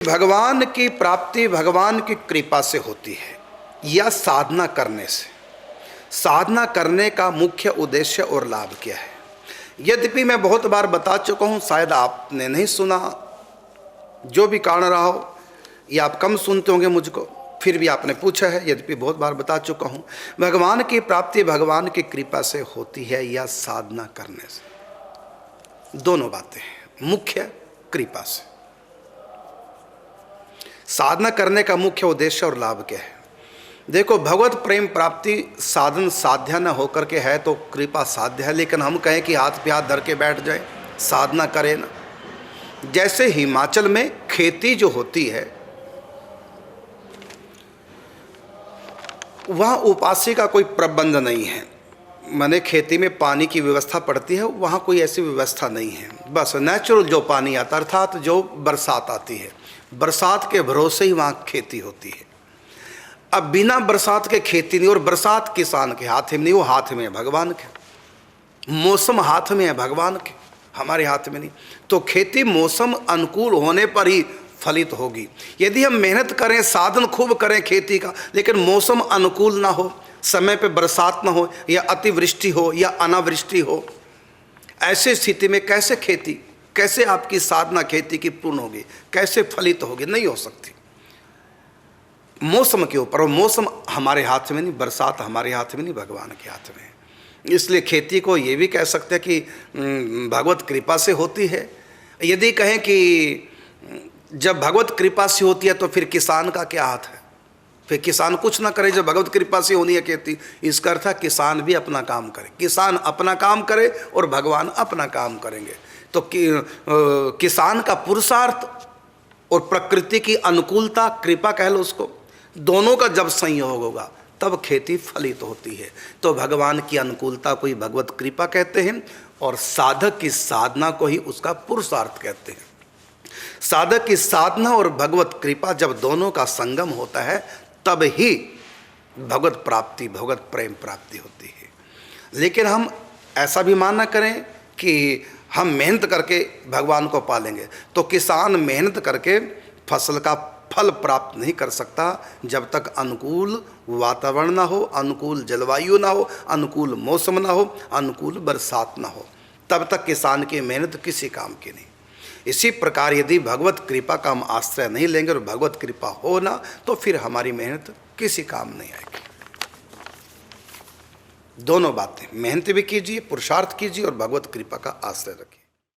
भगवान की प्राप्ति भगवान की कृपा से होती है या साधना करने से। साधना करने का मुख्य उद्देश्य और लाभ क्या है? यद्यपि मैं बहुत बार बता चुका हूँ, शायद आपने नहीं सुना, जो भी कारण रहा हो, या आप कम सुनते होंगे मुझको, फिर भी आपने पूछा है। यद्यपि बहुत बार बता चुका हूँ, भगवान की प्राप्ति भगवान की कृपा से होती है या साधना करने से। दोनों बातें हैं। मुख्य कृपा से। साधना करने का मुख्य उद्देश्य और लाभ क्या है? देखो, भगवत प्रेम प्राप्ति साधन साध्य न होकर के है तो कृपा साध्य है। लेकिन हम कहें कि हाथ पे हाथ धर के बैठ जाए, साधना करें ना। जैसे हिमाचल में खेती जो होती है, वहाँ उपास्य का कोई प्रबंध नहीं है। माने खेती में पानी की व्यवस्था पड़ती है, वहाँ कोई ऐसी व्यवस्था नहीं है। बस नेचुरल जो पानी आता, अर्थात जो बरसात आती है, बरसात के भरोसे ही वहाँ खेती होती है। अब बिना बरसात के खेती नहीं, और बरसात किसान के हाथ में नहीं, वो हाथ में है भगवान के। मौसम हाथ में है भगवान के, हमारे हाथ में नहीं। तो खेती मौसम अनुकूल होने पर ही फलित होगी। यदि हम मेहनत करें, साधन खूब करें खेती का, लेकिन मौसम अनुकूल ना हो, समय पे बरसात ना हो, या अतिवृष्टि हो या अनावृष्टि हो, ऐसे स्थिति में कैसे खेती, कैसे आपकी साधना खेती की पूर्ण होगी, कैसे फलित होगी? नहीं हो सकती। मौसम के ऊपर, और मौसम हमारे हाथ में नहीं, बरसात हमारे हाथ में नहीं, भगवान के हाथ में है। इसलिए खेती को ये भी कह सकते हैं कि भगवत कृपा से होती है। यदि कहें कि जब भगवत कृपा से होती है तो फिर किसान का क्या हाथ है? फिर किसान कुछ ना करे। जब भगवत कृपा से होनी है खेती, इसका अर्थ है किसान भी अपना काम करे। किसान अपना काम करे और भगवान अपना काम करेंगे। तो किसान का पुरुषार्थ और प्रकृति की अनुकूलता, कृपा कह लो उसको, दोनों का जब संयोग होगा तब खेती फलित होती है। तो भगवान की अनुकूलता को ही भगवत कृपा कहते हैं, और साधक की साधना को ही उसका पुरुषार्थ कहते हैं। साधक की साधना और भगवत कृपा जब दोनों का संगम होता है, तब ही भगवत प्राप्ति, भगवत प्रेम प्राप्ति होती है। लेकिन हम ऐसा भी मानना करें कि हम मेहनत करके भगवान को पालेंगे, तो किसान मेहनत करके फसल का फल प्राप्त नहीं कर सकता जब तक अनुकूल वातावरण ना हो, अनुकूल जलवायु ना हो, अनुकूल मौसम ना हो, अनुकूल बरसात ना हो। तब तक किसान की मेहनत किसी काम की नहीं। इसी प्रकार यदि भगवत कृपा का हम आश्रय नहीं लेंगे और भगवत कृपा हो ना, तो फिर हमारी मेहनत किसी काम नहीं आएगी। दोनों बातें, मेहनत भी कीजिए, पुरुषार्थ कीजिए, और भगवत कृपा का आश्रय रखिए।